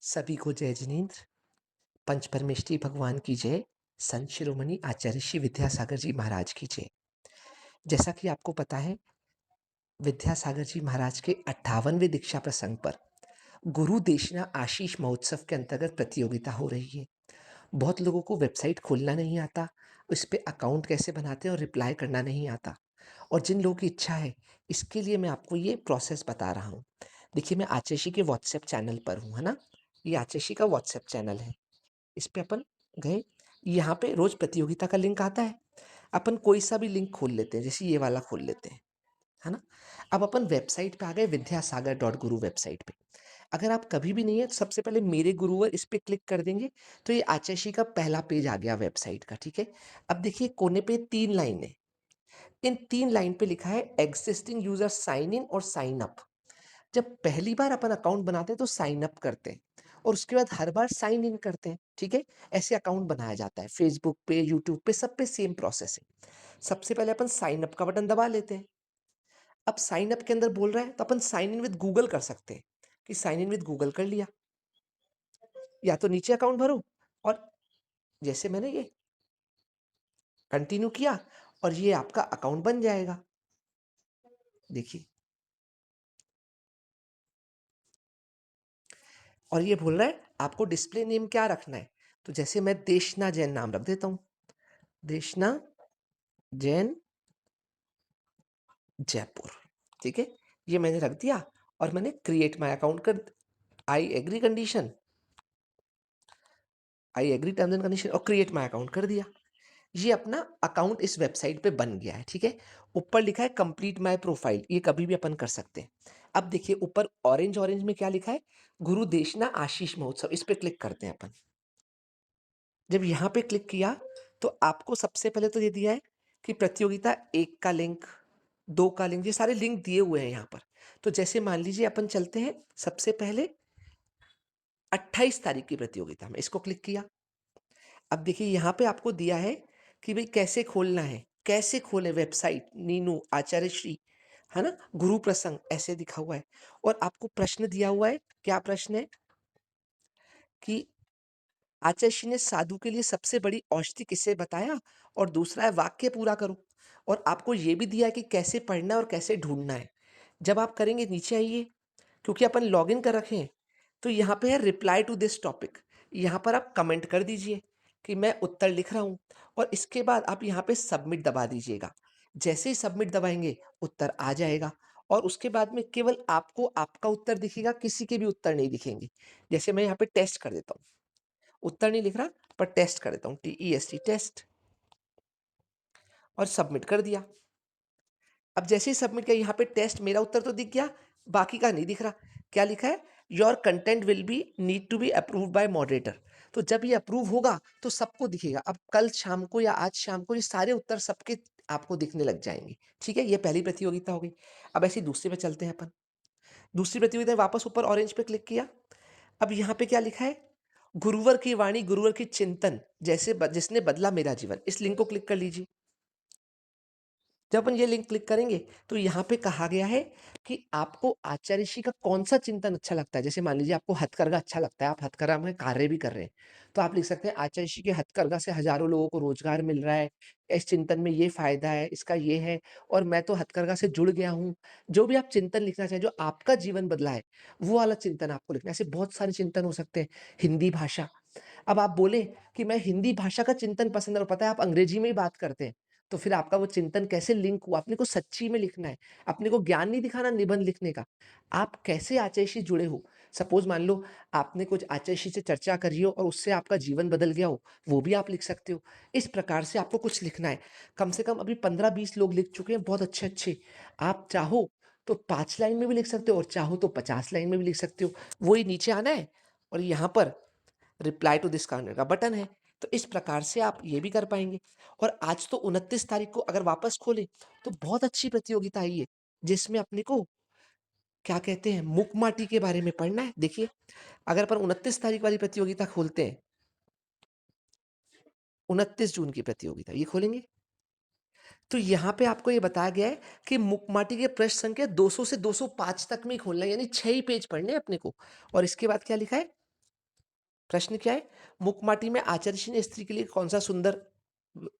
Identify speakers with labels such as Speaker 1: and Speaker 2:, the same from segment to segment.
Speaker 1: सभी को जय जिनेन्द्र। पंच परमेष्ठी भगवान की जय। संत शिरोमणि आचार्य श्री विद्यासागर जी महाराज की जय। जैसा कि आपको पता है, विद्यासागर जी महाराज के 58वें दीक्षा प्रसंग पर गुरु देशना आशीष महोत्सव के अंतर्गत प्रतियोगिता हो रही है। बहुत लोगों को वेबसाइट खोलना नहीं आता, उस पे अकाउंट कैसे बनाते हैं और रिप्लाई करना नहीं आता। और जिन लोगों की इच्छा है, इसके लिए मैं आपको ये प्रोसेस बता रहा हूँ। देखिए, मैं आचार्य के व्हाट्सएप चैनल पर हूँ, है ना? ये आचार्य का व्हाट्सएप चैनल है। इस पे अपन गए, यहाँ पे रोज प्रतियोगिता का लिंक आता है। अपन कोई सा भी लिंक खोल लेते हैं, जैसे ये वाला खोल लेते हैं, है ना? अब अपन वेबसाइट पे आ गए, विद्यासागर डॉट गुरु वेबसाइट पे। अगर आप कभी भी नहीं है तो सबसे पहले मेरे गुरुवर इस पे क्लिक कर देंगे तो ये आचार्य का पहला पेज आ गया वेबसाइट का। ठीक है, अब देखिए कोने पे 3 लाइन है। इन 3 लाइन पे लिखा है एग्जिस्टिंग यूजर साइन इन और साइन अप। जब पहली बार अपन अकाउंट बनाते हैं तो साइन अप करते हैं और उसके बाद हर बार साइन इन करते हैं। ठीक है, ऐसे अकाउंट बनाया जाता है फेसबुक पे, यूट्यूब पे, सब पे सेम प्रोसेस है। सबसे पहले अपन साइन अप का बटन दबा लेते हैं। अब साइन अप के अंदर बोल रहा है तो अपन साइन इन विद गूगल कर सकते हैं कि साइन इन विद गूगल कर लिया, या तो नीचे अकाउंट भरो और जैसे मैंने ये कंटिन्यू किया और ये आपका अकाउंट बन जाएगा। देखिए, और ये बोल रहा है आपको डिस्प्ले नेम क्या रखना है, तो जैसे मैं देशना जैन नाम रख देता हूं, देशना जैन जयपुर। ठीक है, ये मैंने रख दिया और मैंने क्रिएट माय अकाउंट कर, I agree condition, I agree terms and condition और क्रिएट माय अकाउंट कर दिया। ये अपना अकाउंट इस वेबसाइट पे बन गया है। ठीक है, ऊपर लिखा है कंप्लीट माय प्रोफाइल, ये कभी भी अपन कर सकते हैं। अब देखिए ऊपर ऑरेंज ऑरेंज में क्या लिखा है, गुरु देशना आशीष महोत्सव, इस पे क्लिक करते हैं अपन। जब यहाँ पे क्लिक किया तो आपको सबसे पहले तो ये दिया है कि प्रतियोगिता 1 का लिंक, 2 का लिंक, ये सारे लिंक दिए हुए हैं यहाँ पर। तो जैसे मान लीजिए अपन चलते हैं सबसे पहले 28 तारीख की प्रतियोगिता में, इसको क्लिक किया। अब देखिए यहाँ पे आपको दिया है कि भाई कैसे खोलना है, कैसे खोले वेबसाइट, नीनू आचार्य श्री, है ना, गुरु प्रसंग ऐसे दिखा हुआ है। और आपको प्रश्न दिया हुआ है, क्या प्रश्न है कि आचार्य ने साधु के लिए सबसे बड़ी औषधि किसे बताया, और दूसरा है वाक्य पूरा करो। और आपको ये भी दिया है कि कैसे पढ़ना है और कैसे ढूंढना है। जब आप करेंगे नीचे आइए, क्योंकि अपन लॉगिन कर रखे हैं तो यहाँ पे है रिप्लाई टू दिस टॉपिक, यहाँ पर आप कमेंट कर दीजिए कि मैं उत्तर लिख रहा हूँ और इसके बाद आप यहाँ पे सबमिट दबा दीजिएगा। जैसे ही सबमिट दबाएंगे उत्तर आ जाएगा और उसके बाद में केवल आपको आपका उत्तर दिखेगा, किसी के भी उत्तर नहीं दिखेंगे। जैसे मैं यहाँ पे टेस्ट कर देता हूँ, उत्तर नहीं लिख रहा पर टेस्ट कर देता हूँ, TEST टेस्ट, और सबमिट कर दिया। अब जैसे ही सबमिट किया यहाँ पे टेस्ट, मेरा उत्तर तो दिख गया, बाकी का नहीं दिख रहा। क्या लिखा है, your content will be need to be approve by moderator. तो जब ये अप्रूव होगा तो सबको दिखेगा। अब कल शाम को या आज शाम को ये सारे उत्तर सबके आपको दिखने लग जाएंगे। ठीक है, ये पहली प्रतियोगिता हो गई। अब ऐसी दूसरी पे चलते हैं अपन। दूसरी प्रतियोगिता वापस ऊपर ऑरेंज पे क्लिक किया। अब यहाँ पे क्या लिखा है, गुरुवर की वाणी, गुरुवर की चिंतन, जैसे जिसने बदला मेरा जीवन, इस लिंक को क्लिक कर लीजिए। जब अपन ये लिंक क्लिक करेंगे तो यहाँ पे कहा गया है कि आपको आचार्य ऋषि का कौन सा चिंतन अच्छा लगता है। जैसे मान लीजिए आपको हथकरघा अच्छा लगता है, आप हथकरघा में कार्य भी कर रहे हैं, तो आप लिख सकते हैं आचार्य ऋषि के हथकरघा से हजारों लोगों को रोजगार मिल रहा है, इस चिंतन में ये फायदा है, इसका ये है, और मैं तो हथकरघा से जुड़ गया हूँ। जो भी आप चिंतन लिखना चाहें, जो आपका जीवन बदला है, वो वाला चिंतन आपको लिखना है। ऐसे बहुत सारे चिंतन हो सकते हैं। हिंदी भाषा, अब आप बोले कि मैं हिंदी भाषा का चिंतन पसंद है और पता है आप अंग्रेजी में ही बात करते हैं, तो फिर आपका वो चिंतन कैसे लिंक हुआ? अपने को सच्ची में लिखना है, अपने को ज्ञान नहीं दिखाना निबंध लिखने का। आप कैसे आचार्य से जुड़े हो? सपोज़ मान लो आपने कुछ आचार्य से चर्चा करी हो और उससे आपका जीवन बदल गया हो, वो भी आप लिख सकते हो। इस प्रकार से आपको कुछ लिखना है। कम से कम अभी 15-20 लोग लिख चुके हैं, बहुत अच्छे-अच्छे। आप चाहो तो 5 लाइन में भी लिख सकते हो और चाहो तो 50 लाइन में भी लिख सकते हो। वही नीचे आना है और यहाँ पर रिप्लाई टू दिस कार्नर का बटन है। तो इस प्रकार से आप ये भी कर पाएंगे। और आज तो 29 तारीख को अगर वापस खोले तो बहुत अच्छी प्रतियोगिता आई है, जिसमें अपने को क्या कहते हैं, मुकमाटी के बारे में पढ़ना है। देखिए, अगर अपन 29 तारीख वाली प्रतियोगिता खोलते हैं, 29 जून की प्रतियोगिता ये खोलेंगे, तो यहाँ पे आपको ये बताया गया है कि मुकमाटी के प्रश्न संख्या 200 से 205 तक में ही खोलना है, यानी 6 ही पेज पढ़ने हैं अपने को। और इसके बाद क्या लिखा है, प्रश्न क्या है? मुकमाटी में आचार्य ऋषि ने स्त्री के लिए कौन-सा सुंदर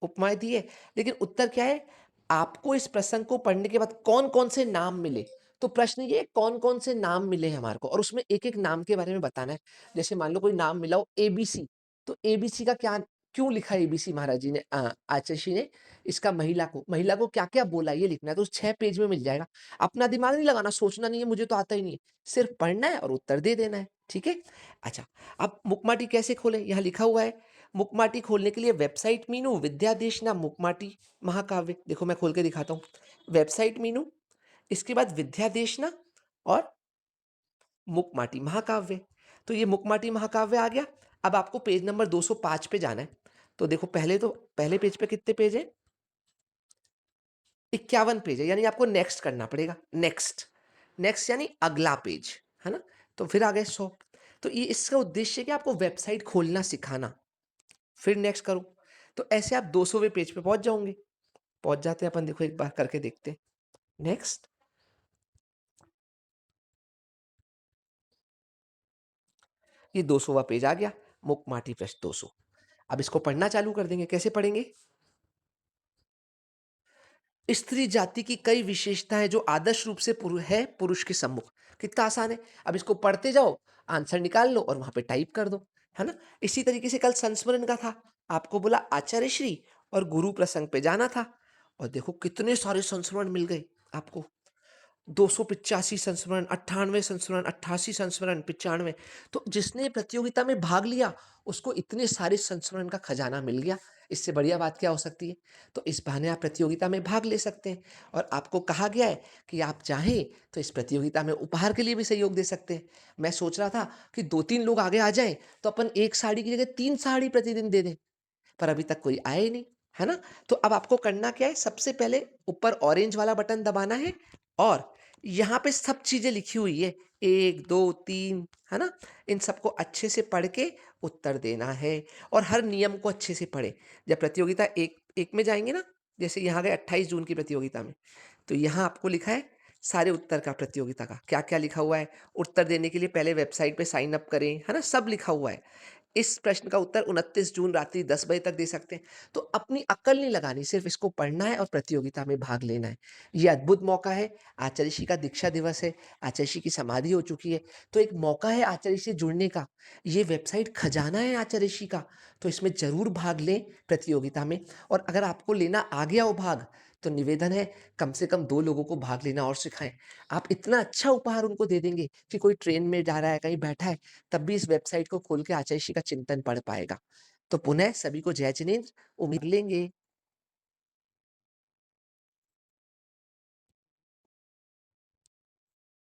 Speaker 1: उपमाएँ दी है? लेकिन उत्तर क्या है? आपको इस प्रसंग को पढ़ने के बाद कौन-कौन से नाम मिले? तो प्रश्न ये है कौन-कौन से नाम मिले हैं हमारे को और उसमें एक-एक नाम के बारे में बताना है। जैसे मान लो कोई नाम मिला हो एबीसी, तो एबीसी का क्या क्यों लिखा एबीसी महाराज जी ने आचार्य ऋषि ने? इसका महिला को क्या-क्या बोला ये लिखना है, तो 6 पेज में मिल जाएगा। अपना दिमाग नहीं लगाना, सोचना नहीं है मुझे तो आता ही नहीं है। सिर्फ पढ़ना है और उत्तर दे देना है, ठीक है? अच्छा, अब मुकमाटी कैसे खोलें? यहाँ लिखा हुआ है, मुकमाटी खोलने के लिए वेबसाइट मीनू विद्यादेशना मुकमाटी महाकाव्य। देखो मैं खोल के दिखाता हूँ। वेबसाइट मीनू, इसके बाद विद्यादेशना और मुकमाटी महाकाव्य। तो ये मुकमाटी महाकाव्य आ गया। अब आपको पेज नंबर 205 पे जाना है। तो देखो पहले पेज पे कितने पेज हैं? 51 पेज है, यानी आपको नेक्स्ट करना पड़ेगा। नेक्स्ट, नेक्स्ट यानी अगला पेज, है ना? तो फिर आ गए 100। तो ये इसका उद्देश्य है कि आपको वेबसाइट खोलना सिखाना। फिर नेक्स्ट करो, तो ऐसे आप 200वें पेज पे पहुँच जाओगे। पहुँच जाते हैं अपन, देखो एक बार करके देखते हैं। नेक्स्ट, ये 200वां पेज आ गया, मुकमाटी पृष्ठ 200। अब इसको पढ़ना चालू कर देंगे, कैसे पढ़ेंगे? स्त्री जाति की कई विशेषताएँ जो आदर्श रूप से पुरुष के सम्मुख। कितना आसान है। अब इसको पढ़ते जाओ, आंसर निकाल लो और वहाँ पे टाइप कर दो, है ना? इसी तरीके से कल संस्मरण का था। आपको बोला आचार्य श्री और गुरु प्रसंग पे जाना था और देखो कितने सारे संस्मरण मिल गए आपको। 285 संस्मरण, 98 संस्मरण, 88 संस्मरण, 95। तो जिसने प्रतियोगिता में भाग लिया, उसको इतने सारे संस्मरण का खजाना मिल गया। इससे बढ़िया बात क्या हो सकती है? तो इस बहाने आप प्रतियोगिता में भाग ले सकते हैं और आपको कहा गया है कि आप चाहें तो इस प्रतियोगिता में उपहार के लिए भी सहयोग दे सकते हैं। मैं सोच रहा था कि 2-3 लोग आगे आ जाएँ, तो अपन 1 साड़ी की जगह 3 साड़ी प्रतिदिन दे दें। पर अभी तक कोई आया ही नहीं, है ना? तो अब आपको करना क्या है, सबसे पहले ऊपर ऑरेंज वाला बटन दबाना है और यहाँ पे सब चीज़ें लिखी हुई है, 1, 2, 3, है ना? इन सबको अच्छे से पढ़ के उत्तर देना है और हर नियम को अच्छे से पढ़ें। जब प्रतियोगिता एक एक में जाएँगे ना, जैसे यहाँ गए 28 जून की प्रतियोगिता में, तो यहाँ आपको लिखा है सारे उत्तर का प्रतियोगिता का, क्या-क्या लिखा हुआ है, उत्तर देने के लिए पहले वेबसाइट पे साइन अप करें, है ना? सब लिखा हुआ है। इस प्रश्न का उत्तर 29 जून रात्रि 10 बजे तक दे सकते हैं। तो अपनी अक्ल नहीं लगानी, सिर्फ़ इसको पढ़ना है और प्रतियोगिता में भाग लेना है। ये अद्भुत मौका है, आचार्य ऋषि का दीक्षा दिवस है, आचार्य ऋषि की समाधि हो चुकी है, तो एक मौका है आचार्य ऋषि से जुड़ने का। ये वेबसाइट खजाना है आचार्य ऋषि का, तो इसमें ज़रूर भाग लें प्रतियोगिता में और अगर आपको लेना आ गया हो भाग, तो निवेदन है कम से कम 2 लोगों को भाग लेना और सिखाएँ। आप इतना अच्छा उपहार उनको दे देंगे कि कोई ट्रेन में जा रहा है, कहीं बैठा है, तब भी इस वेबसाइट को खोल के आचार्य श्री का चिंतन पढ़ पाएगा। तो पुनः सभी को जय जिनेंद्र, उम्मीद लेंगे।